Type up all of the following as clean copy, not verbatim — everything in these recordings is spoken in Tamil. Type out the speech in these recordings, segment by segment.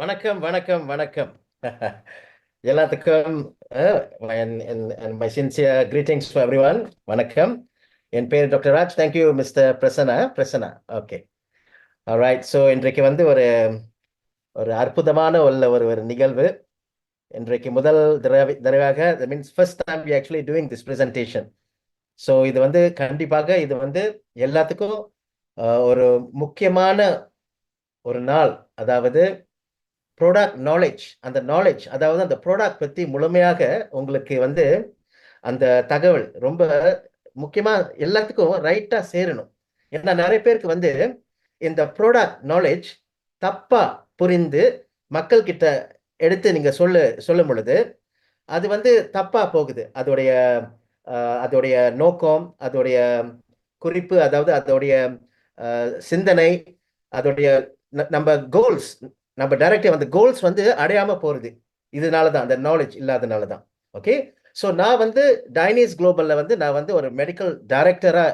வணக்கம், வணக்கம், வணக்கம். எல்லாத்துக்கும் my sincere greetings to everyone. வணக்கம். என் பேர் doctor Raj. Thank you mister Prasanna. Okay, alright. So இன்றைக்கு வந்து ஒரு ஒரு அற்புதமான ஒரு ஒரு நிகழ்வு. இன்றைக்கு முதல் தடவையாக means first time we actually doing this presentation. So இது வந்து கண்டிப்பாக இது வந்து எல்லாத்துக்கும் ஒரு முக்கியமான ஒரு நாள். அதாவது ப்ராடக்ட் நாலேஜ், அந்த நாலேஜ், அதாவது அந்த ப்ராடக்ட் பற்றி முழுமையாக உங்களுக்கு வந்து அந்த தகவல் ரொம்ப முக்கியமா எல்லாத்துக்கும் ரைட்டா சேரணும். ஏன்னா நிறைய பேருக்கு வந்து இந்த ப்ராடக்ட் நாலேஜ் தப்பா புரிந்து மக்கள் கிட்ட எடுத்து நீங்க சொல்லும் பொழுது அது வந்து தப்பா போகுது. அதோடைய நோக்கம், அதோடைய குறிப்பு, அதாவது அதோடைய சிந்தனை, அதோடைய நம்ம கோல்ஸ், நம்ம டைரக்டா வந்து கோல்ஸ் வந்து அடையாம போறது இதனாலதான், அந்த நாலேஜ் இல்லாதனாலதான். ஓகே, ஸோ நான் வந்து டைனிஸ் குளோபல்ல வந்து நான் வந்து ஒரு மெடிக்கல் டைரக்டரா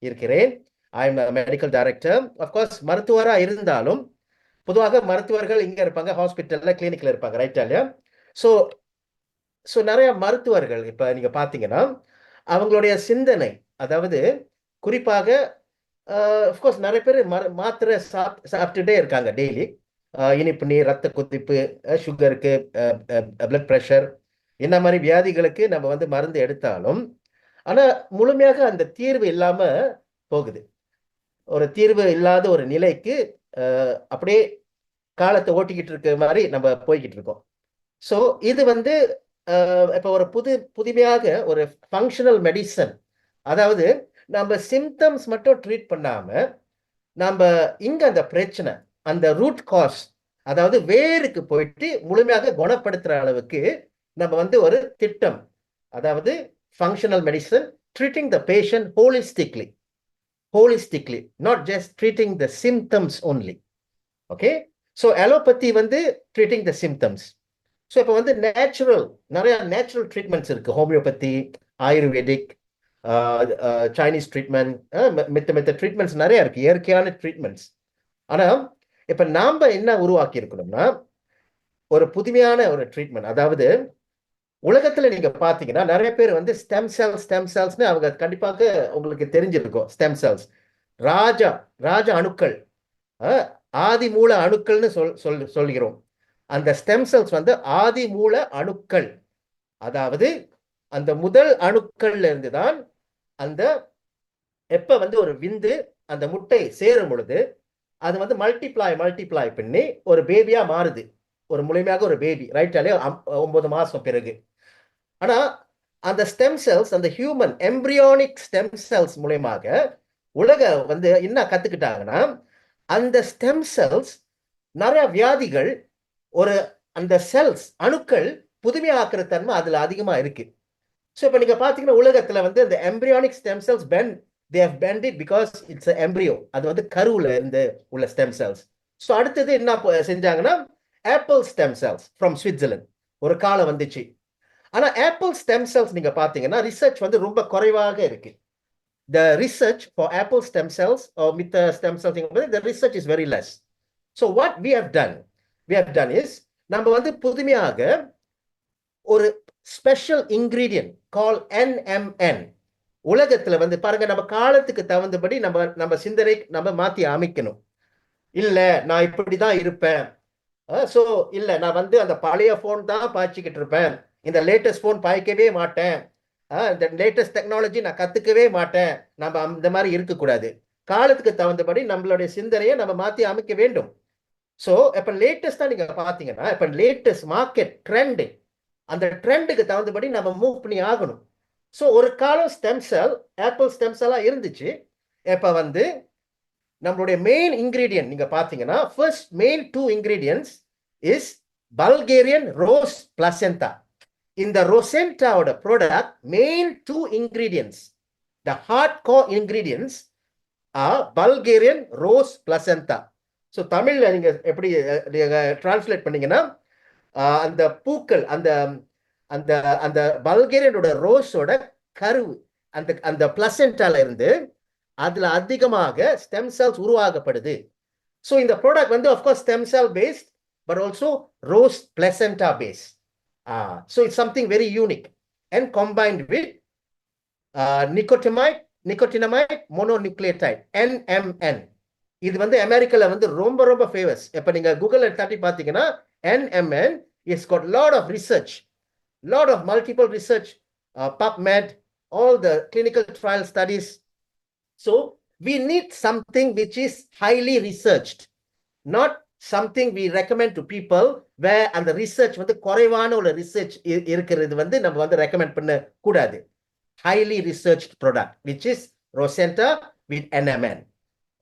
இருக்கிறேன். I am medical director. Of course மருத்துவரா இருந்தாலும் பொதுவாக மருத்துவர்கள் இங்க இருப்பாங்க, ஹாஸ்பிட்டல்ல கிளினிக்ல இருப்பாங்க, ரைட்டா இல்லையா? ஸோ ஸோ நிறைய மருத்துவர்கள் இப்ப நீங்க பாத்தீங்கன்னா அவங்களுடைய சிந்தனை, அதாவது குறிப்பாக அஃப்கோர்ஸ் நிறைய பேர் மாத்திரை சாப்பிட்டுட்டே இருக்காங்க டெய்லி. இனிப்பு நீர், ரத்த கொதிப்பு, சுகருக்கு, பிளட் ப்ரெஷர், என்ன மாதிரி வியாதிகளுக்கு நம்ம வந்து மருந்து எடுத்தாலும் ஆனா முழுமையாக அந்த தீர்வு இல்லாம போகுது. ஒரு தீர்வு இல்லாத ஒரு நிலைக்கு அப்படியே காலத்தை ஓட்டிக்கிட்டு இருக்க மாதிரி நம்ம போய்கிட்டு இருக்கோம். ஸோ இது வந்து இப்போ ஒரு புதுமையாக ஒரு ஃபங்க்ஷனல் மெடிசன், அதாவது நம்ம சிம்டம்ஸ் மட்டும் ட்ரீட் பண்ணாம நம்ம இங்க அந்த பிரச்சனை, அந்த ரூட் காஸ், அதாவது வேருக்கு போயிட்டு முழுமையாக குணப்படுத்துற அளவுக்கு நம்ம வந்து ஒரு திட்டம், அதாவது functional medicine treating the patient holistically, not just treating the symptoms only. Okay, so allopathy வந்து ட்ரீட்டிங் த சிம்டம்ஸ். ஸோ இப்போ வந்து நிறைய நேச்சுரல் ட்ரீட்மெண்ட்ஸ் இருக்கு. ஹோமியோபதி, ஆயுர்வேதிக், சைனீஸ் ட்ரீட்மெண்ட், மித்த ட்ரீட்மெண்ட்ஸ் நிறைய இருக்கு, இயற்கையான ட்ரீட்மெண்ட்ஸ். ஆனா இப்ப நாம என்ன உருவாக்கி இருக்கணும்னா ஒரு புதுமையான ஒரு ட்ரீட்மெண்ட். அதாவது உலகத்துல நீங்க பாத்தீங்கன்னா நிறைய பேர் வந்து ஸ்டெம் செல்ஸ்னு அவங்க கண்டிப்பாக உங்களுக்கு தெரிஞ்சிருக்கும். ஸ்டெம் செல்ஸ் ராஜா ராஜ அணுக்கள், ஆதி மூல அணுக்கள்னு சொல்கிறோம். அந்த ஸ்டெம் செல்ஸ் வந்து ஆதி மூல அணுக்கள், அதாவது அந்த முதல் அணுக்கள்ல இருந்துதான் அந்த எப்ப வந்து ஒரு விந்து அந்த முட்டை சேரும் பொழுது அது வந்து மல்டிப்ளை பண்ணி ஒரு பேபியா மாறுது, ஒரு முழுமையாக ஒரு பேபி, ரைட்டாலே 9 மாசம் பிறகு. ஆனா அந்த ஸ்டெம் செல்ஸ், அந்த ஹியூமன் எம்பிரியானிக் ஸ்டெம் செல்ஸ் மூலமாக உலக வந்து என்ன கத்துக்கிட்டாங்கன்னா அந்த ஸ்டெம் செல்ஸ் நிறைய வியாதிகள், ஒரு அந்த செல்ஸ் அணுக்கள் புதுமையாக்குற தன்மை அதுல அதிகமா இருக்கு. ஸோ இப்போ நீங்க பாத்தீங்கன்னா உலகத்துல வந்து இந்த embryonic stem cells they have banned it because it's an embryo. அது வந்து கருவுல இருந்து உள்ள ஸ்டெம் செல்ஸ். ஸோ அடுத்தது என்ன செஞ்சாங்கன்னா apple stem cells from Switzerland ஒரு காலம் வந்துச்சு. ஆனா ஆப்பிள் ஸ்டெம் செல்ஸ் நீங்க பாத்தீங்கன்னா ரிசர்ச் வந்து ரொம்ப குறைவாக இருக்கு. The research for apple stem cells or with the stem cells, the research is very less. So what we have done is நம்ம வந்து புதுமையாக ஒரு ஸ்பெஷல் இன்கிரீடியன்ட் கால் NMN. உலகத்துல வந்து பாருங்க, நம்ம காலத்துக்கு தகுந்தபடி நம்ம சிந்தனை நம்ம மாத்தி அமைக்கணும். இல்ல நான் இப்படிதான் இருப்பேன், சோ இல்ல நான் வந்து அந்த பழைய போன் தான் பாய்ச்சிக்கிட்டு இருப்பேன், இந்த லேட்டஸ்ட் போன் பாய்க்கவே மாட்டேன், இந்த லேட்டஸ்ட் டெக்னாலஜி நான் கத்துக்கவே மாட்டேன். நம்ம அந்த மாதிரி இருக்கக்கூடாது. காலத்துக்கு தகுந்தபடி நம்மளுடைய சிந்தனையை நம்ம மாத்தி அமைக்க வேண்டும். ஸோ இப்ப லேட்டஸ்டா நீங்க பாத்தீங்கன்னா இப்ப லேட்டஸ்ட் மார்க்கெட் ட்ரெண்ட், அந்த ட்ரெண்டுக்கு தகுந்தபடி நம்ம மூவ் பண்ணி ஆகணும். ஸோ ஒரு காலம் ஸ்டெம் செல், ஆப்பிள் ஸ்டெம் செல்லா இருந்துச்சு. இப்ப வந்து நம்மளுடைய மெயின் இன்கிரீடியன்ட் நீங்க பாத்தீங்கன்னா first main 2 ingredients is Bulgarian rose placenta. இந்த ரொசென்டாவோட product main 2 ingredients, the hardcore ingredients are Bulgarian rose placenta. So தமிழ்ல நீங்க எப்படி டிரான்ஸ்லேட் பண்ணீங்கன்னா அந்த பூக்கள், அந்த அந்த அந்த பல்கேரியனோட ரோஸோட கருவு, அந்த அந்த பிளசென்டால இருந்து அதுல அதிகமாக ஸ்டெம் செல்ஸ் உருவாக்கப்படுது. ஸோ இந்த ப்ராடக்ட் வந்து of course stem cell based, but also rose placenta base. So it's something very unique and combined with nicotinamide mononucleotide NMN. இது வந்து அமெரிக்கால வந்து ரொம்ப ரொம்ப ஃபேமஸ். இப்ப நீங்க கூகுள்ல தட்டி பார்த்தீங்கன்னா NMN is got lot of research, lot of multiple research, PubMed, all the clinical trial studies. So we need something which is highly researched, not something we recommend to people where அந்த ரிசர்ச் வந்து குறைவான ஒரு ரிசர்ச் இருக்கிறது வந்து நம்ம வந்து ரெக்கமெண்ட் பண்ண கூடாது. Highly researched product, which is Rosenta with NMN.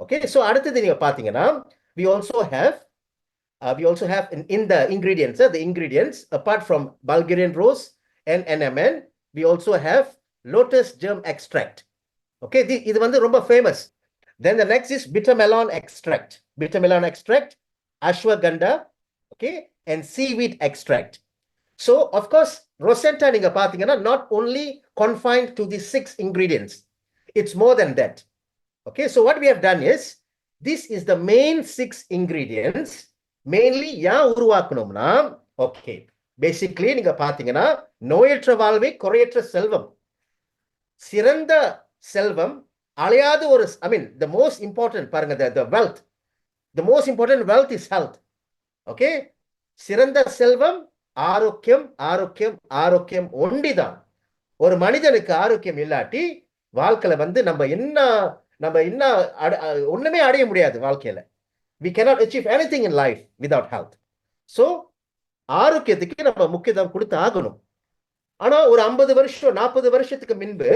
Okay, so அடுத்தது நீங்க பாத்தீங்கன்னா we also have in the ingredients, the ingredients apart from Bulgarian rose and NMN, we also have lotus germ extract. Okay, இது வந்து ரொம்ப famous. Then the next is bitter melon extract, ashwagandha, okay, and seaweed extract. So of course Rosenta நீங்க பாத்தீங்கன்னா not only confined to the 6 ingredients, it's more than that. Okay, so what we have done is, this is the main 6 ingredients. Mainly ஏன் உருவாக்கணும்னா, okay, basically நீங்க பாத்தீங்கன்னா நோயற்ற வாழ்வே குறையற்ற செல்வம், சிறந்த செல்வம், அழியாத ஒரு, I mean the most important பாருங்க, the wealth, the most important wealth is health. Okay, சிறந்த செல்வம் ஆரோக்கியம், ஆரோக்கியம், ஆரோக்கியம் ஒண்டிதான். ஒரு மனிதனுக்கு ஆரோக்கியம் இல்லாட்டி வாழ்க்கையில வந்து நம்ம என்ன ஒண்ணுமே அடைய முடியாது வாழ்க்கையில. We cannot achieve anything in life without health. So ஆரோக்கியத்துக்கு நம்ம முக்கியத்துவம் கொடுத்து ஆகணும். ஆனா ஒரு 50 வருஷம் 40 வருஷத்துக்கு முன்பு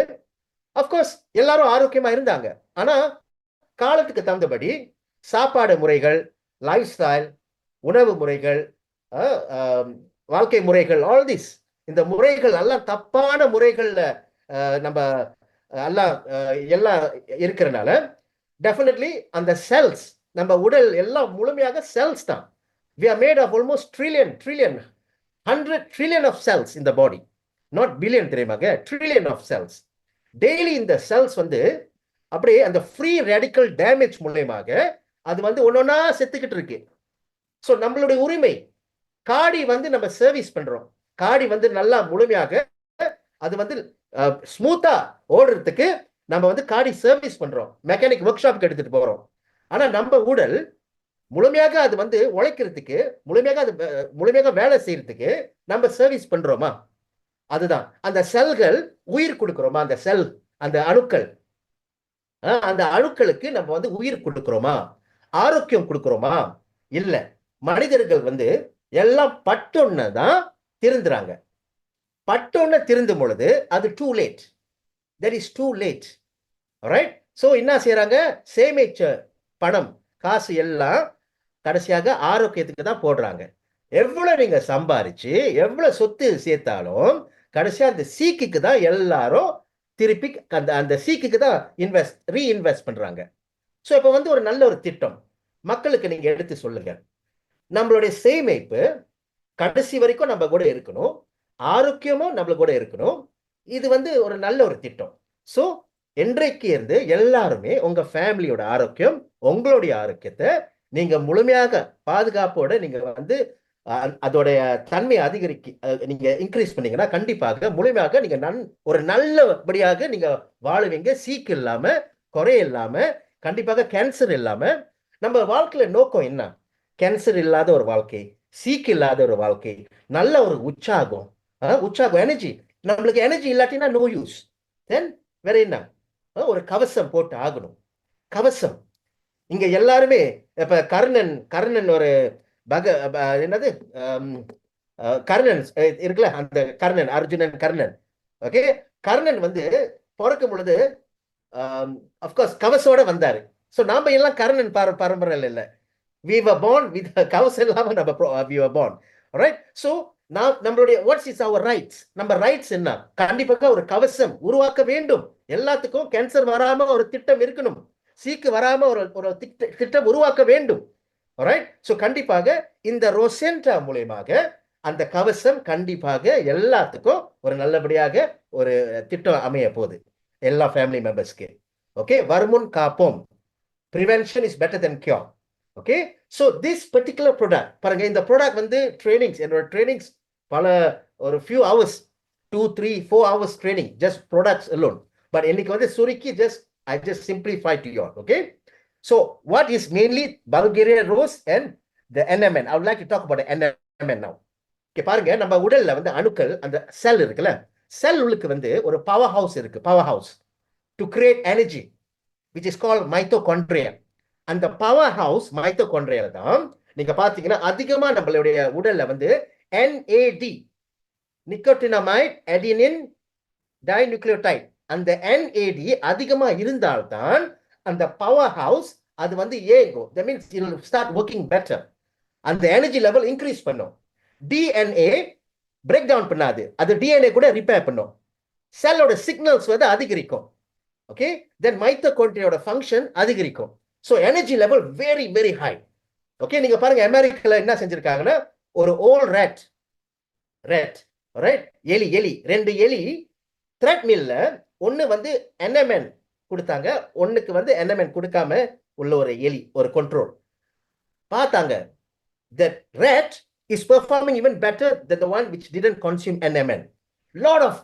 அப்கோர்ஸ் எல்லாரும் ஆரோக்கியமா இருந்தாங்க. ஆனா காலத்துக்கு தகுந்தபடி சாப்பாடு முறைகள், லைஃப் ஸ்டைல், உணவு முறைகள், வாழ்க்கை முறைகள், ஆல் திஸ், இந்த முறைகள் எல்லாம் தப்பான முறைகள்ல நம்ம எல்லாம் இருக்கிறனால டெஃபினெட்லி அந்த செல்ஸ், நம்ம உடல் எல்லாம் முழுமையாக செல்ஸ் தான். we are made of almost trillion 100 trillion of cells in the body, not billion, தெரியுமாங்க, trillion of cells. டெய்லி இந்த செல்ஸ் வந்து அப்படியே அந்த ஃப்ரீ ரேடிக்கல் டேமேஜ் மூலமாக அது வந்து ஒன்னொன்னா செத்துக்கிட்டு இருக்கு. ஸோ நம்மளுடைய உரிமை, காடி வந்து நம்ம சர்வீஸ் பண்றோம், காடி வந்து நல்லா முழுமையாக அது வந்து ஸ்மூத்தா ஓடுறதுக்கு நம்ம வந்து காடி சர்வீஸ் பண்றோம், மெக்கானிக் ஒர்க் ஷாப்புக்கு எடுத்துட்டு போறோம். ஆனா நம்ம உடல் முழுமையாக அது வந்து உழைக்கிறதுக்கு, முழுமையாக வேலை செய்யறதுக்கு நம்ம சர்வீஸ் பண்றோமா? அதுதான் அந்த செல்கள் உயிர் கொடுக்கிறோமா? அந்த செல், அந்த அணுக்கள், அந்த அணுக்களுக்கு நம்ம வந்து உயிர் கொடுக்கிறோமா? ஆரோக்கியம் கொடுக்கிறோமா? இல்ல. மனிதர்கள் வந்து எல்லாம் பட்டொன்னு தான் திருந்துறாங்க. பட்டொன்னு திருந்தும் பொழுது அது too late, that is too late. Right? So என்ன செய்யறாங்க? சேமிச்ச பணம், காசு எல்லாம் கடைசியாக ஆரோக்கியத்துக்கு தான் போடுறாங்க. எவ்வளவு நீங்க சம்பாரிச்சு எவ்வளவு சொத்து சேர்த்தாலும் கடைசியா அந்த சீக்குக்கு தான் எல்லாரும் திருப்பி அந்த சீக்குக்கு தான் ரீஇன்வெஸ்ட் பண்றாங்க. ஸோ இப்போ வந்து ஒரு நல்ல ஒரு திட்டம் மக்களுக்கு நீங்க எடுத்து சொல்லுங்க. நம்மளுடைய சேமிப்பு கடைசி வரைக்கும் நம்ம கூட இருக்கணும், ஆரோக்கியமும் நம்ம கூட இருக்கணும். இது வந்து ஒரு நல்ல ஒரு திட்டம். ஸோ இன்றைக்கு இருந்து எல்லாருமே உங்க ஃபேமிலியோட ஆரோக்கியம், உங்களுடைய ஆரோக்கியத்தை நீங்க முழுமையாக பாதுகாப்போட நீங்க வந்து அதோடைய தன்மை நீங்க இன்க்ரீஸ் பண்ணீங்கன்னா கண்டிப்பாக முழுமையாக நீங்க ஒரு நல்லபடியாக நீங்க வாழுவீங்க. சீக்கு இல்லாம, குறை இல்லாம, கண்டிப்பாக கேன்சர் இல்லாம. நம்ம வாழ்க்கையில நோக்கம் என்ன? கேன்சர் இல்லாத ஒரு வாழ்க்கை, சீக்கு இல்லாத ஒரு வாழ்க்கை, நல்ல ஒரு உற்சாகம், எனர்ஜி. நம்மளுக்கு எனர்ஜி இல்லாட்டினா நோ யூஸ். தென் வேற என்ன? ஒரு கவசம் போட்டு ஆகணும். கவசம் இங்க எல்லாருமே இப்ப கர்ணன் ஒரு என்னது கர்ணன் இருக்குல்ல, அந்த கர்ணன், அர்ஜுனன் கர்ணன். ஓகே, கர்ணன் வந்து பிறக்கும் பொழுது அப்கோர்ஸ் கவசோட வந்தாரு. ஸோ நாம எல்லாம் கர்ணன் பரம்பரையில் இல்லை. we were born with கவசம் இல்லாம நம்ம we were born. Alright? So நம்மளுடைய what is our rights? நம்ம ரைட்ஸ் என்ன? கண்டிப்பாக ஒரு கவசம் உருவாக்க வேண்டும். எல்லாத்துக்கும் கேன்சர் வராம ஒரு திட்டம் இருக்கணும், சீக்கு வராம ஒரு திட்டம் உருவாக்க வேண்டும். Alright? So கண்டிப்பாக இந்த ரோசென்டா மூலமாக அந்த கவசம் கண்டிப்பாக எல்லாத்துக்கும் ஒரு நல்லபடியாக ஒரு திட்டம் அமைய போகுது எல்லா ஃபேமிலி மெம்பர்ஸ்க்கு. ஓகே, வருமுன் காப்போம். Prevention is better than cure. Okay, so this particular product பாருங்க, இந்த ப்ராடக்ட் வந்து ட்ரைனிங்ஸ், என்னோட ட்ரைனிங்ஸ் பல ஒரு few hours, 2, 3, 4 hours training just products alone. But இன்னைக்கு வந்து சுருக்கி I just simplify to you all, okay? So what is mainly Bulgarian rose and the NMN? I would like to talk about the NMN now. Okay, பாருங்க, நம்ம உடல்ல வந்து அணுக்கள், அந்த செல் இருக்குல்ல, செல் உள்ளுக்கு வந்து ஒரு பவர் ஹவுஸ் இருக்கு, power house to create energy, which is called mitochondria. அந்த பவர் ஹவுஸ் மைட்டோகாண்ட்ரியால தான் நீங்க பாத்தீங்கன்னா அதிகமா நம்மளுடைய உடல்ல வந்து NAD, நிக்கோட்டினமைட் அடினின் டைநியூக்ளியோடைட், அந்த NAD அதிகமா இருந்தால்தான் அந்த பவர் ஹவுஸ் அது வந்து இயங்கும். that means it will start working better. அந்த எனர்ஜி லெவல் இன்க்ரீஸ் பண்ணும். DNA பிரேக் டவுன் பண்ணாது, அது DNA கூட ரிப்பேர் பண்ணும். செல்லோட சிக்னல்ஸ் வந்து அதிகரிக்கும். ஓகே, தென் மைட்டோகாண்ட்ரியாவோட ஃபங்க்ஷன் அதிகரிக்கும். So energy level very very high. Okay, நீங்க பாருங்க, அமெரிக்கால என்ன செஞ்சிருக்காங்கன்னா, ஒரு ஓல்ட் ரேட் எலி 2 எலி த்ரெட்மில்ல ஒன்னு வந்து NMN கொடுத்தாங்க, ஒன்னுக்கு வந்து NMN கொடுக்காம உள்ள ஒரு எலி, ஒரு கண்ட்ரோல் பார்த்தாங்க. that rat is performing even better than the one which didn't consume NMN. lot of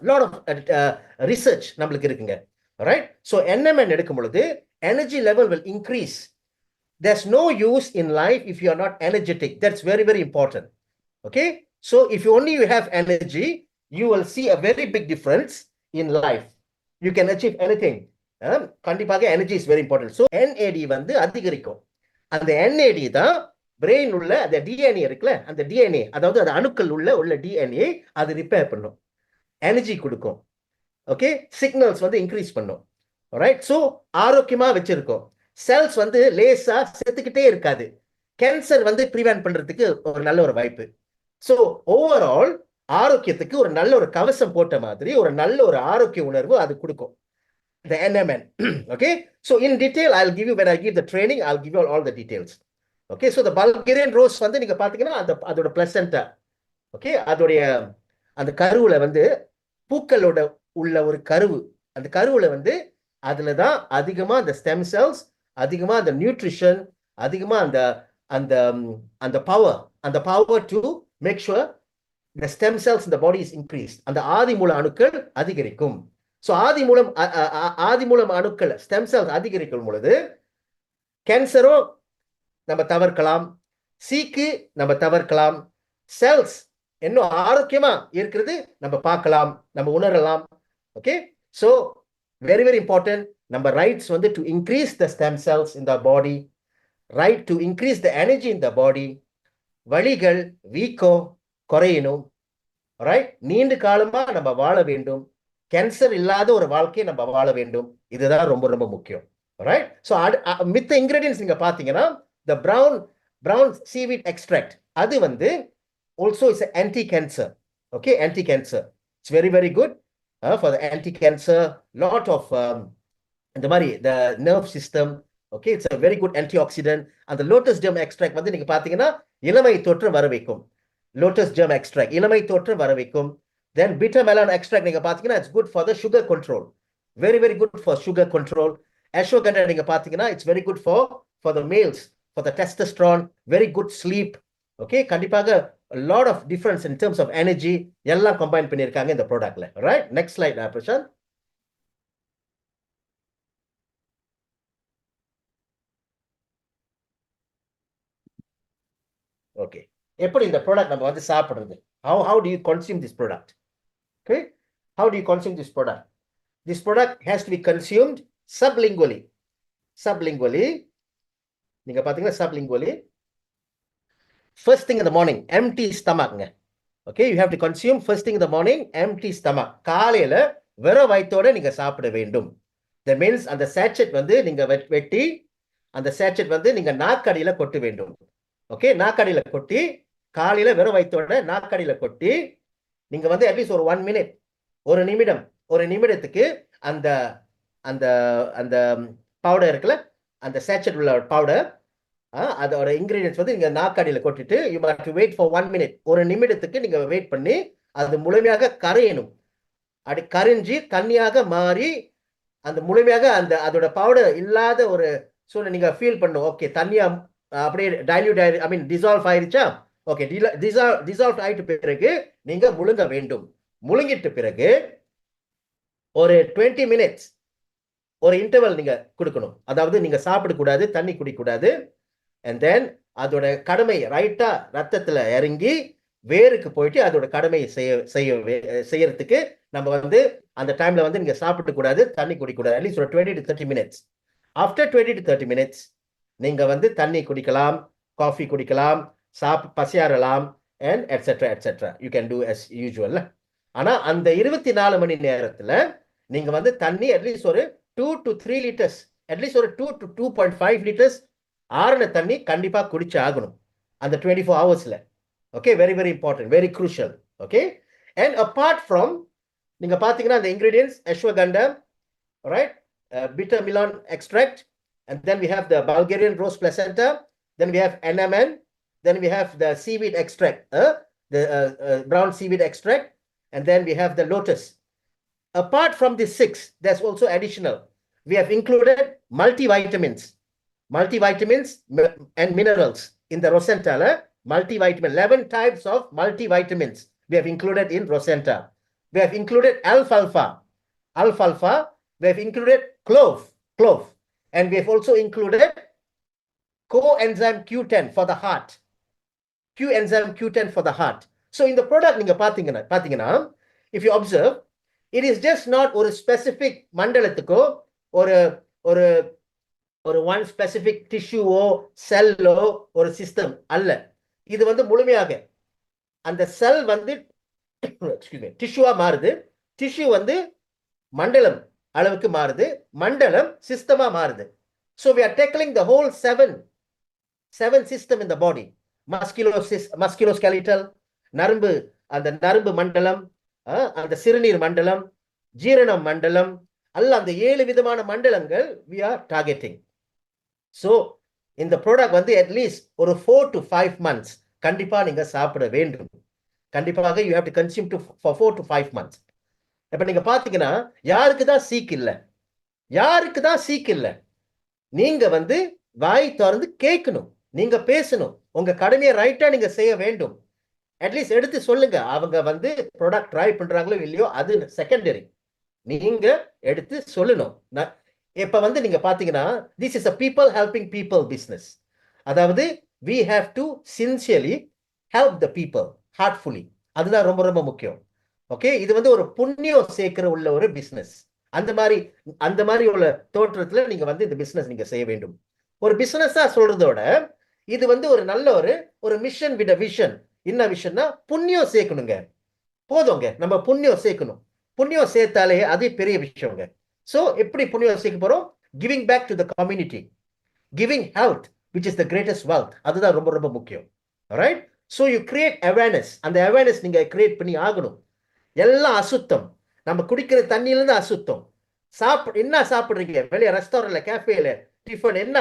research நம்மளுக்கு இருக்குங்க. right? So NMN எடுக்கும் பொழுது energy level will increase. There's no use in life if you are not energetic. That's very very important. Okay, so if only you have energy, you will see a very big difference in life. You can achieve anything. கண்டிப்பாக energy is very important. So NAD வந்து அதிகரிக்கும். அந்த NAD தான் பிரெயின் உள்ள அந்த DNA இருக்குல்ல, அந்த DNA, அதாவது அது அணுக்கள் உள்ள DNA அது ரிப்பேர் பண்ணும், எனர்ஜி கொடுக்கும். ஓகே, சிக்னல்ஸ் வந்து இன்க்ரீஸ் பண்ணும். ரைட்? ஸோ ஆரோக்கியமா வச்சிருக்கோம். செல்ஸ் வந்து லேசா செத்துக்கிட்டே இருக்காது. கேன்சர் வந்து ப்ரிவென்ட் பண்றதுக்கு ஒரு நல்ல ஒரு வாய்ப்பு. ஸோ ஓவரால் ஆரோக்கியத்துக்கு ஒரு நல்ல ஒரு கவசம் போட்ட மாதிரி ஒரு நல்ல ஒரு ஆரோக்கிய உணர்வு அது கொடுக்கும், the NMN. Okay, so in detail I'll give you, when I give the training I'll give you all the details. Okay, so the Bulgarian rose வந்து நீங்க பாத்தீங்கன்னா அதோட பிளசண்டா, ஓகே, அதோடைய அந்த கருவுல வந்து பூக்களோட உள்ள ஒரு கருவு, அந்த கருவுல வந்து அதுல தான் அதிகமா அந்த ஸ்டெம் செல்ஸ், அதிகமா அந்த நியூட்ரிஷன், அதிகமா அந்த அந்த அந்த power to make sure the stem cells in the body is increased. அந்த ஆதி மூல அணுக்கள் அதிகரிக்கும். ஸோ ஆதி மூலம் அணுக்கள் ஸ்டெம் செல்ஸ் அதிகரிக்கும் பொழுது கேன்சரோ நம்ம தவிர்க்கலாம், சீக்கு நம்ம தவிர்க்கலாம், செல்ஸ் இன்னும் ஆரோக்கியமா இருக்கிறது நம்ம பார்க்கலாம், நம்ம உணரலாம். Okay, so very very important. நம்ம ரைட்ஸ் வந்து to increase the stem cells in the body, right to increase the energy in the body. வலிகள் வீக்கம் குறையணும். ரைட்? நீண்ட காலமா நம்ம வாழ வேண்டும், கேன்சர் இல்லாத ஒரு வாழ்க்கையை நம்ம வாழ வேண்டும். இதுதான் ரொம்ப ரொம்ப முக்கியம். ரைட்? ஸோ மித்த இன்கிரீடியன்ஸ் நீங்க பாத்தீங்கன்னா, the brown seaweed extract, அது வந்து also is an anti-cancer. Okay, anti-cancer. It's very very good for the anti-cancer. Lot of இந்த மாதிரி the nerve system. Okay, it's a very good antioxidant. அந்த lotus germ extract வந்து நீங்க பாத்தீங்கன்னா இளமை தோற்றம் வர வைக்கும். lotus germ extract இளமை தோற்றம் வர வைக்கும். Then bitter melon extract நீங்க பாத்தீங்கன்னா it's good for the sugar control. Very very good for sugar control. ashwagandha நீங்க பாத்தீங்கன்னா it's very good for the males, for the testosterone, very good sleep. Okay, கண்டிப்பாக a lot of difference in terms of energy எல்லாம் combine பண்ணிருக்காங்க இந்த ப்ராடக்ட்ல. Right? Next slide, Prashant. Okay, எப்படி இந்த ப்ராடக்ட் நம்ம வந்து சாப்பிடுறது? How do you consume this product? Okay, how do you consume this product? This product has to be consumed sublingually. நீங்க பாத்தீங்கன்னா sublingually, first thing in the morning, empty stomach. Okay, you have to consume first thing in the morning, empty stomach. காலையில வெறும் வயித்தோட நீங்க சாப்பிட வேண்டும். That means அந்த சேச்செட் வந்து நீங்க வெட்டி அந்த சேச்செட் வந்து நீங்க நாக்கடியில கொட்ட வேண்டும். ஓகே, நாக்கடியில கொட்டி காலையில வெறும் வயித்தோட நாக்கடியில கொட்டி நீங்க வந்து அட்லீஸ்ட் ஒரு 1 minute, ஒரு நிமிடத்துக்கு அந்த அந்த அந்த பவுடர் இருக்குல்ல, அந்த சேச்செட் உள்ள பவுடர், அதோட இன்கிரீடியன்ஸ் வந்து நீங்க நாக்கடியில கொட்டிட்டு you have to wait for 1 minute. ஒரு நிமிடத்துக்கு நீங்க வெயிட் பண்ணி அது முழுமையாக கரையணும். அப்படி கரைஞ்சி தண்ணியாக மாறி அந்த முழுமையாக அந்த அதோட பவுடர் இல்லாத ஒரு சூழ்நிலை நீங்க ஃபீல் பண்ணும். ஓகே, தண்ணியா அப்படியே டைல்யூட் ஐ மீன் டிசால்வ் ஆயிருச்சா? ஓகே, டிசால்வ் ஆயிட்டு பிறகு நீங்க முழுங்க வேண்டும். முழுங்கிட்டு பிறகு ஒரு 20 மினிட்ஸ் ஒரு இன்டர்வல் நீங்க கொடுக்கணும். அதாவது நீங்க சாப்பிடக்கூடாது, தண்ணி குடிக்கூடாது. அண்ட் தென் அதோட கடமை ரைட்டா ரத்தத்துல இறங்கி வேருக்கு போயிட்டு அதோட கடமையை செய்யறதுக்கு நம்ம வந்து அந்த டைம்ல வந்து நீங்க சாப்பிட்டு கூடாது, தண்ணி குடிக்கூடாது. அட்லீஸ்ட் ஒரு 20 to 30 minutes. After 20 to 30 minutes நீங்க வந்து தண்ணி குடிக்கலாம், காஃபி குடிக்கலாம், பசியாறலாம் and etcetera etcetera. You can do as usual. ஆனா அந்த 24 மணி நேரத்துல நீங்க வந்து தண்ணி அட்லீஸ்ட் ஒரு 2 to 3 லிட்டர்ஸ், அட்லீஸ்ட் ஒரு 2 to 2.5 லிட்டர்ஸ் ஆறுன தண்ணி கண்டிப்பா குடிச்சு ஆகணும் அந்த 24 ஹவர்ஸ்ல. Okay, very very important, very crucial. Okay, and apart from நீங்க பாத்தீங்கன்னா அந்த ingredients ashwagandha, right, bitter melon extract, and then we have the Bulgarian rose placenta, then we have NMN, then we have the seaweed extract, the brown seaweed extract, and then we have the lotus. Apart from the 6, there's also additional. We have included multivitamins and minerals in the Rosenta. Multivitamin, 11 types of multivitamins we have included in Rosenta. We have included alfalfa. We have included clove, and we have also included coenzyme Q10 for the heart. Coenzyme Q10 for the heart. So in the product நீங்க பாத்தீங்கன்னா if you observe, it is just not ஒரு specific மண்டலத்துக்கோ ஒரு ஒரு ஒரு ஒன் ஸ்பெசிபிக் டிஷ்யூவோ செல்லோ ஒரு சிஸ்டம் அல்ல. இது வந்து முழுமையாக அந்த செல் வந்து டிஷ்யூவா மாறுது, டிஷ்யூ வந்து மண்டலம் அளவுக்கு மாறுது, மண்டலம் சிஸ்டமா மாறுது. So we are tackling the whole seven system in the body. Musculoskeletal, நரம்பு, அந்த நரம்பு மண்டலம், அந்த சிறுநீர் மண்டலம், ஜீரண மண்டலம், அல்ல அந்த 7 விதமான மண்டலங்கள் we are targeting. So இந்த ப்ராடக்ட் வந்து அட்லீஸ்ட் ஒரு 4 to 5 months கண்டிப்பா நீங்க சாப்பிட வேண்டும். கண்டிப்பாக you have to consume for 4 to 5 months. இப்ப நீங்க பாத்தீங்கன்னா யாருக்கு தான் சீக் இல்ல, நீங்க வந்து வாய் திறந்து கேட்கணும், நீங்க பேசணும், உங்க கடமையை ரைட்டா நீங்க செய்ய வேண்டும். அட்லீஸ்ட் எடுத்து சொல்லுங்க, அவங்க வந்து ப்ராடக்ட் ட்ரை பண்றாங்களோ இல்லையோ அது செகண்டரி, நீங்க எடுத்து சொல்லணும். இப்ப வந்து நீங்க பாத்தீங்கன்னா this is a people helping people business. அதாவது we have to sincerely help the people heartfully. அதுதான் ரொம்ப ரொம்ப முக்கியம். ஓகே, இது வந்து ஒரு புண்ணியம் சேர்க்கிற உள்ள ஒரு பிசினஸ். அந்த மாதிரி உள்ள தோற்றத்துல நீங்க வந்து இந்த பிசினஸ் நீங்க செய்ய வேண்டும். ஒரு பிசினஸா சொல்றதோட இது வந்து ஒரு நல்ல ஒரு மிஷன் வித் விஷன். என்ன விஷன்னா புண்ணியம் சேர்க்கணுங்க. போதுங்க, நம்ம புண்ணியம் சேர்க்கணும். புண்ணியம் சேர்த்தாலே அது பெரிய விஷயங்க. சோ எப்படி புண்ணியம் சேர்க்க போறோம்? Giving back to the community, giving health which is the greatest wealth. அதுதான் ரொம்ப ரொம்ப முக்கியம். Right, so you create awareness. அந்த அவேர்னஸ் நீங்க கிரியேட் பண்ணி ஆகணும். எல்லாம் அசுத்தம், நம்ம குடிக்கிற தண்ணியில இருந்து அசுத்தம். என்ன சாப்பிடுறீங்க வெளியே ரெஸ்டாரண்ட்ல, கேஃபேல, டிஃபன், என்ன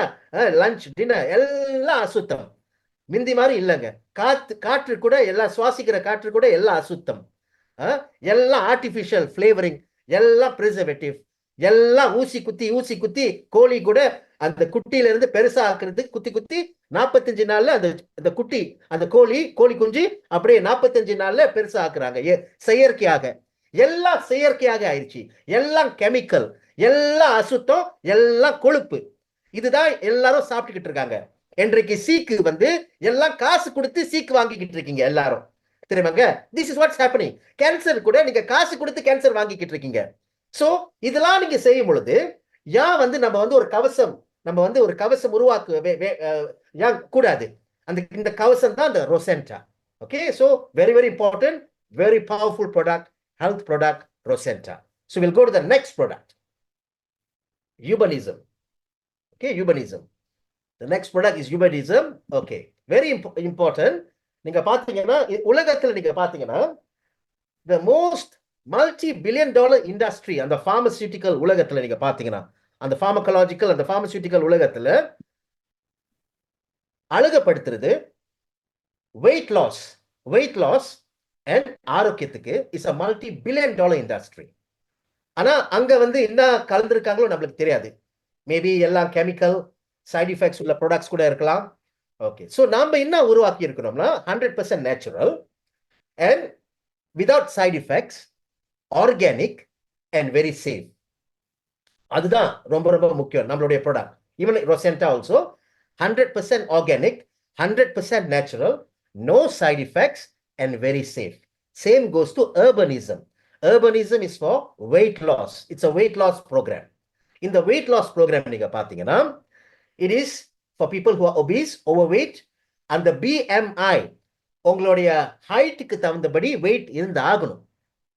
லஞ்ச், டின்னர், எல்லாம் அசுத்தம். மிந்தி மாதிரி இல்லைங்க. காற்று கூட, எல்லாம் சுவாசிக்கிற காற்று கூட எல்லாம் அசுத்தம். எல்லாம் ஆர்டிபிஷியல் ஃபிளேவரிங், எல்லாம் ப்ரிசர்வேட்டிவ், எல்லாம் ஊசி குத்தி கோழி கூட அந்த குட்டியில இருந்து பெருசா ஆக்குறதுக்கு குத்தி 45 நாள்ல அந்த குட்டி, அந்த கோழி குஞ்சு அப்படியே 45 நாள்ல பெருசா ஆக்குறாங்க செயற்கையாக. எல்லாம் செயற்கையாக ஆயிடுச்சு. எல்லாம் கெமிக்கல், எல்லாம் அசுத்தம், எல்லாம் கொழுப்பு. இதுதான் எல்லாரும் சாப்பிட்டுக்கிட்டு இருக்காங்க. இன்றைக்கு சீக்கு வந்து எல்லாம் காசு கொடுத்து சீக்கு வாங்கிக்கிட்டு இருக்கீங்க எல்லாரும், தெரியுமாங்க? This is what's happening. Cancer கூட நீங்க காசு கொடுத்து கேன்சர் வாங்கிக்கிட்டு இருக்கீங்க. சோ இதெல்லாம் நீங்க செய்யும் பொழுது வந்து நம்ம வந்து ஒரு கவசம் உருவாக்க கூடாது. இந்த கவசம் தான் இந்த Rosenta. Okay, so very very important, very powerful product, health product, Rosenta. So we'll go to the next product, Eubanism. Okay, Eubanism. The next product is Eubanism. Okay, very important. நீங்க பாத்தீங்கன்னா உலகத்துல நீங்க பாத்தீங்கன்னா the most multi-billion-dollar industry அந்த pharmaceutical உலகத்துல நீங்க பாத்தீங்கன்னா அந்த pharmacological அந்த pharmaceutical உலகத்துல அழகுபடுத்துறது weight loss and ஆரோக்கியத்துக்கு இஸ் a multi-billion-dollar industry. ஆனா அங்க வந்து என்ன கலந்துருக்காங்களோ நம்மளுக்கு தெரியாது. மேபி எல்லாம் கெமிக்கல் சைடு எஃபெக்ட்ஸ் உள்ள ப்ராடக்ட்ஸ் கூட இருக்கலாம். ஓகே, ஸோ நாம என்ன உருவாக்கி இருக்கிறோம்னா 100% natural and without side effects, organic and very safe. அதுதான் ரொம்ப ரொம்ப முக்கியம் நம்மளுடைய product. Even Rosenta also 100% organic, 100% natural, no side effects and very safe. Same goes to urbanism. Urbanism is for weight loss. It's a weight loss program. In the weight loss program நீங்க பாத்தீங்கன்னா it is for people who are obese, overweight, and the BMI உங்களுடைய ஹைட்டுக்கு தகுந்தபடி வெயிட் இருந்து ஆகணும்.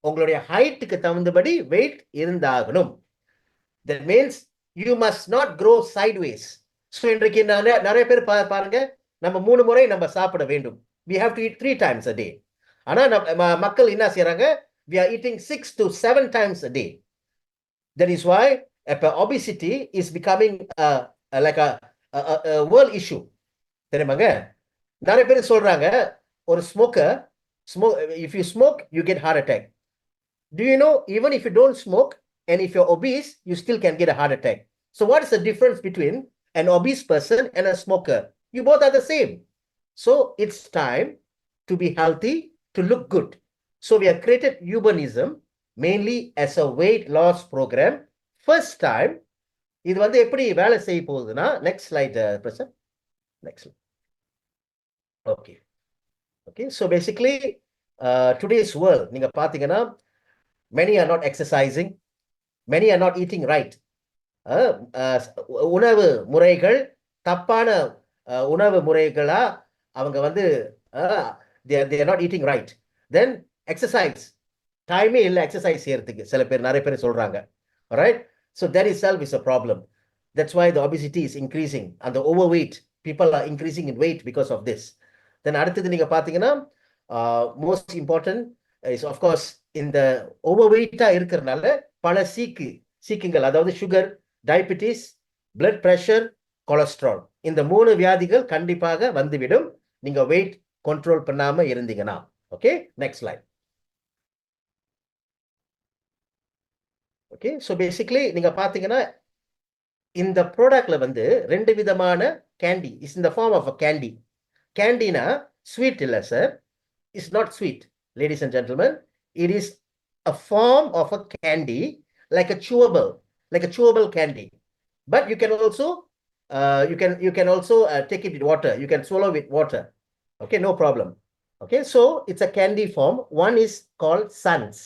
உங்களுடைய ஹைட்டுக்கு தகுந்தபடி வெயிட் இருந்து ஆகணும். That means you must not grow sideways. So இன்றைக்கு நிறைய பேர் பாருங்க, நம்ம 3 முறை நம்ம சாப்பிட வேண்டும். We have to eat 3 times a day. ஆனா மக்கள் என்ன செய்யறாங்க? We are eating 6 to 7 times a day. That is why obesity is becoming like a world issue. தெரியுமாங்க? நிறைய பேர் சொல்றாங்க, ஒரு smoker, if you smoke you get heart attack. Do you know, even if you don't smoke and if you're obese, you still can get a heart attack. So what is the difference between an obese person and a smoker? You both are the same. So it's time to be healthy, to look good. So we have created Urbanism mainly as a weight loss program. First time, இது வந்து எப்படி வேலை செய்ய போகுதுன்னா, next slide, person. Next slide. Okay, so basically today's world, நீங்க பாத்தீங்கன்னா many are not exercising, many are not eating right. உணவு முறைகள் தப்பான உணவு முறைகளா அவங்க வந்து they are not eating right. Then exercise, டைமே இல்லை எக்ஸசைஸ் செய்யறதுக்கு சில பேர், நிறைய பேர் சொல்றாங்க. Alright, so that itself is a problem. That's why the obesity is increasing and the overweight people are increasing in weight because of this. Then அடுத்தது நீங்க பாத்தீங்கன்னா most important is of course இந்த ஓவர்வெயிட்டா இருக்கிறதுனால பல சீக்குங்கள், அதாவது sugar, diabetes, blood pressure, cholesterol, இந்த 3 வியாதிகள் கண்டிப்பாக வந்துவிடும் நீங்க வெயிட் கண்ட்ரோல் பண்ணாம இருந்தீங்கன்னா. Okay, next slide. Okay, so basically நீங்க பாத்தீங்கன்னா இந்த ப்ராடக்ட்ல வந்து 2 விதமான candy is in the form of a candy. கேண்டினா ஸ்வீட் இல்லை sir, it's not sweet, ladies and gentlemen. It is a form of a candy, like a chewable candy. But you can also take it with water. You can swallow with water. Okay, no problem. Okay, so it's a candy form. One is called suns.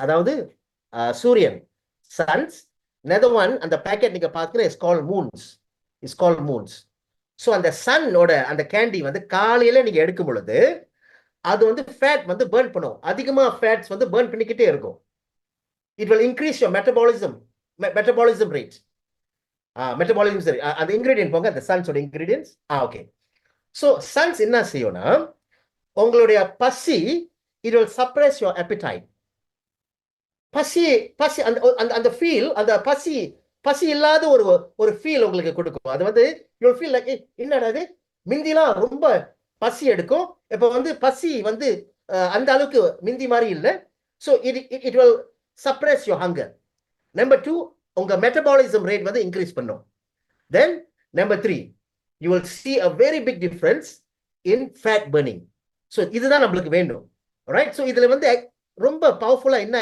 அதாவது சூரியன், suns. Another one, and the packet நீங்க பாத்தீங்கன்னா is called moons. So அந்த சன்னோட அந்த கேண்டி வந்து காலையில நீங்க எடுக்கும் பொழுது அது வந்து ஃபேட் வந்து பர்ன் பண்ணும். அதிகமா ஃபேட்ஸ் வந்து பர்ன் பண்ணிக்கிட்டே இருக்கும். It will increase your metabolism rate. Metabolism rate. அந்த ingredient போங்க, அந்த சன்ஸோட ingredients. Okay. So suns என்ன செய்யும்னா, உங்களுடைய பசி, it will suppress your appetite. பசி அந்த ஃபீல், அந்த பசி இல்லாத ஒரு ஃபீல் உங்களுக்கு கொடுக்கும். அது வந்து you will feel like, என்னடா அது, மிந்திலாம் ரொம்ப பசி எடுக்கும், இப்ப வந்து பசி வந்து அந்த அளவுக்கு மிந்தி மாதிரி இல்லை. So it will suppress your hunger. Number 2, உங்க மெட்டபாலிசம் ரேட் வந்து இன்க்ரீஸ் பண்ணும். Then number 3, you will see a very big difference in fat burning. So இதுதான் நம்மளுக்கு வேண்டும். Alright, so இதுல வந்து ரொம்ப பவர்ஃபுல்லா என்ன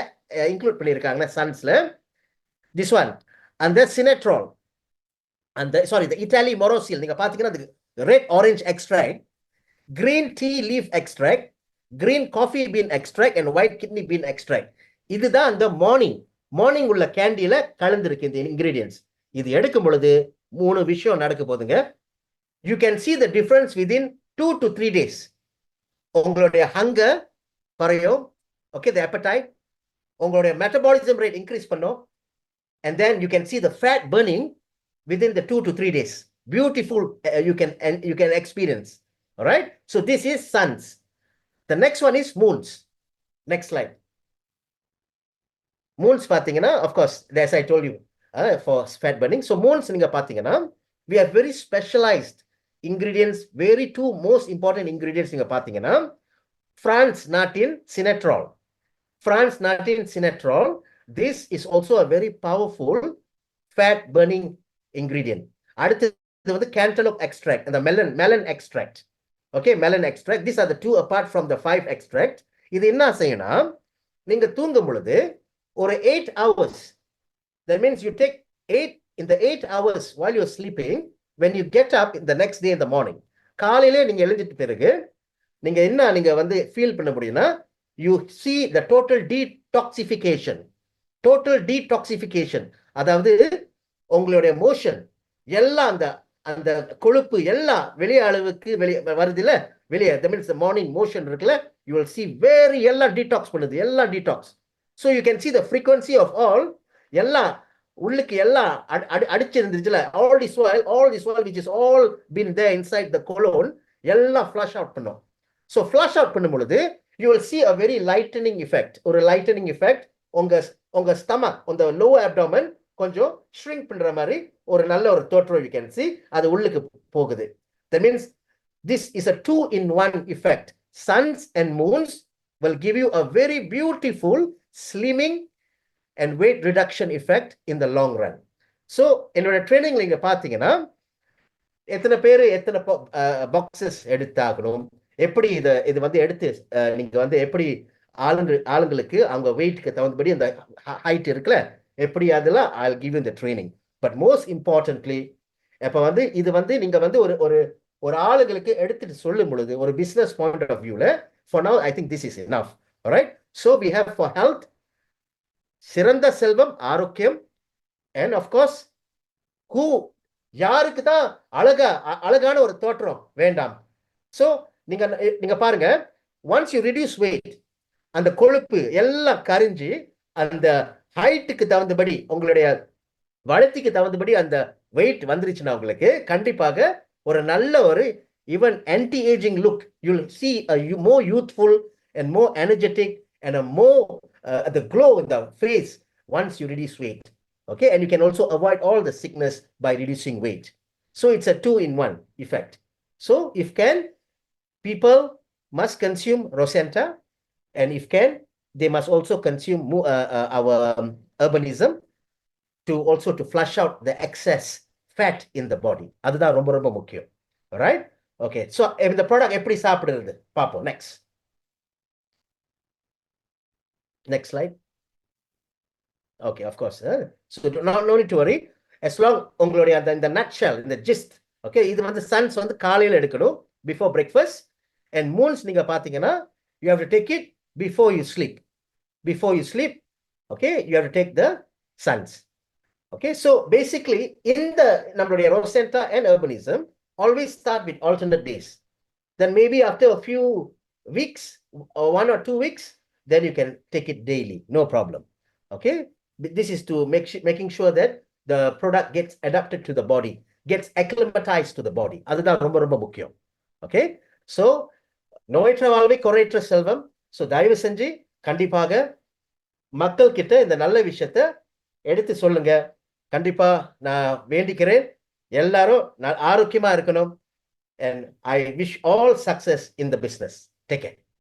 இன்க்ளூட் பண்ணியிருக்காங்கன்னா சன்ஸ்ல, this one, and the சினட்ரால், and the இட்டாலி மொரோசில், நீங்க பாத்தீங்கன்னா red orange extract, green tea leaf extract, green coffee bean extract and white kidney bean extract. இதுதான் அந்த மார்னிங் உள்ள கேண்டில கலந்துருக்கு இந்த இன்கிரீடியன்ஸ். இது எடுக்கும் பொழுது 3 விஷயம் நடக்க போகுதுங்க. You can see the difference within 2 to 3 days. உங்களுடைய ஹங்கர் குறையும், ஓகே, the appetite, உங்களுடைய மெட்டபாலிசம் ரேட் இன்க்ரீஸ் பண்ணும், and then you can see the fat burning within the 2 to 3 days. Beautiful, you can experience. All right, so this is suns. The next one is moons. Next slide. Moons பாத்தீங்கன்னா, of course, as I told you, for fat burning. So moons நீங்க பாத்தீங்கன்னா, we have very specialized ingredients. Very 2 most important ingredients நீங்க பாத்தீங்கன்னா, France நாட்டின் சினட்ரால். This is also a very powerful fat burning ingredient. அடுத்து வந்து cantaloupe extract, the melon extract. Okay, melon extract. These are the two apart from the 5 extract. இது என்ன செய்யணும், நீங்க தூங்கும் பொழுது ஒரு 8 hours. That means you take 8 in the 8 hours while you're sleeping. When you get up in the next day in the morning, காலையிலே நீங்க எழுந்திட்ட பிறகு நீங்க என்ன நீங்க வந்து ஃபீல் பண்ண முடியும்னா, you see the total detoxification. Total detoxification. அதாவது உங்களுடைய மோஷன் எல்லாம் அந்த அந்த கொழுப்பு எல்லாம் வெளியே அளவுக்கு வெளியே வருதுல, வெளியே that means the morning motion இருக்குல்ல, you will see very எல்லாம் டீடாக்ஸ் பண்ணுது, எல்லாம் detox. So you can see the frequency of all, எல்லாம் உள்ளுக்கு எல்லாம் அடிச்சிருந்துச்சுல, all this while which is all been there inside the colon, எல்லாம் flush out பண்ணும். So flush out பண்ணும் பொழுது you will see a very lightening effect. ஒரு lightening effect. உங்க stomach, on the lower abdomen கொஞ்சம் shrink பண்ற மாதிரி ஒரு நல்ல ஒரு தோற்றம் you can see, அது உள்ளுக்கு போகுது. That means this is a 2-in-1 effect. Suns and moons will give you a very beautiful slimming and weight reduction effect in the long run. So என்னோட ட்ரெயினிங்ல இங்க பாத்தீங்கன்னா எத்தனை பேர் எத்தனை பாக்ஸஸ் எடுத்தாகணும், எப்படி இது வந்து எடுத்து நீங்க வந்து எப்படி ஆளுங்களுக்கு அவங்க வெயிட்க்கு தகுந்தபடி அந்த ஹைட் இருக்குல்ல, எப்படி அதெல்லாம் I'll give you the training. But most importantly, இப்ப வந்து இது வந்து நீங்க வந்து ஒரு ஆளுங்களுக்கு எடுத்துட்டு சொல்லும் பொழுது ஒரு பிசினஸ் பாயிண்ட் ஆஃப் வியூல, for now I think this is enough. All right, so we have for health சிறந்த செல்வம் ஆரோக்கியம், and of course who யாருக்கு தான் அழகான ஒரு தோற்றம் வேண்டாம். So நீங்க பாருங்க, once you reduce weight, அந்த கொழுப்பு எல்லாம் கரிஞ்சு அந்த ஹைட்டுக்கு தகுந்தபடி உங்களுடைய வளர்த்திக்கு தகுந்தபடி அந்த வெயிட் வந்துருச்சுன்னா உங்களுக்கு கண்டிப்பாக ஒரு நல்ல ஒரு even anti-aging look. You'll see a more youthful and more energetic and a more the glow in the face once you reduce weight. Okay, and you can also avoid all the sickness by reducing weight. So it's a 2-in-1 effect. So if can, people must consume Rosenta, and if can, they must also consume our urbanism to flush out the excess fat in the body. அதுதான் ரொம்ப ரொம்ப முக்கியம். Alright, okay, so இந்த ப்ராடக்ட் எப்படி சாப்பிடுறது பாப்போம். Next slide. Okay, of course. So no need to worry. As long உங்களுடைய அந்த nutshell, இந்த gist, okay, இது வந்து சன்ஸ் வந்து காலையில எடுக்கணும் before breakfast, and moons நீங்க பாத்தீங்கன்னா you have to take it before you sleep. Okay, you have to take the suns. Okay, so basically in the நம்மளுடைய Rosenta and urbanism always start with alternate days. Then maybe after a few weeks or 1 or 2 weeks, then you can take it daily, no problem. Okay, this is to making sure that the product gets adapted to the body, gets acclimatized to the body. அதுதான் ரொம்ப ரொம்ப முக்கியம். Okay, so நோயற்ற வாழ்வை குறையற்ற செல்வம். ஸோ தயவு செஞ்சு கண்டிப்பாக மக்கள் கிட்ட இந்த நல்ல விஷயத்த எடுத்து சொல்லுங்க. கண்டிப்பா நான் வேண்டிக்கிறேன், எல்லாரும் ஆரோக்கியமா இருக்கணும். And I wish all success in the business. Take care.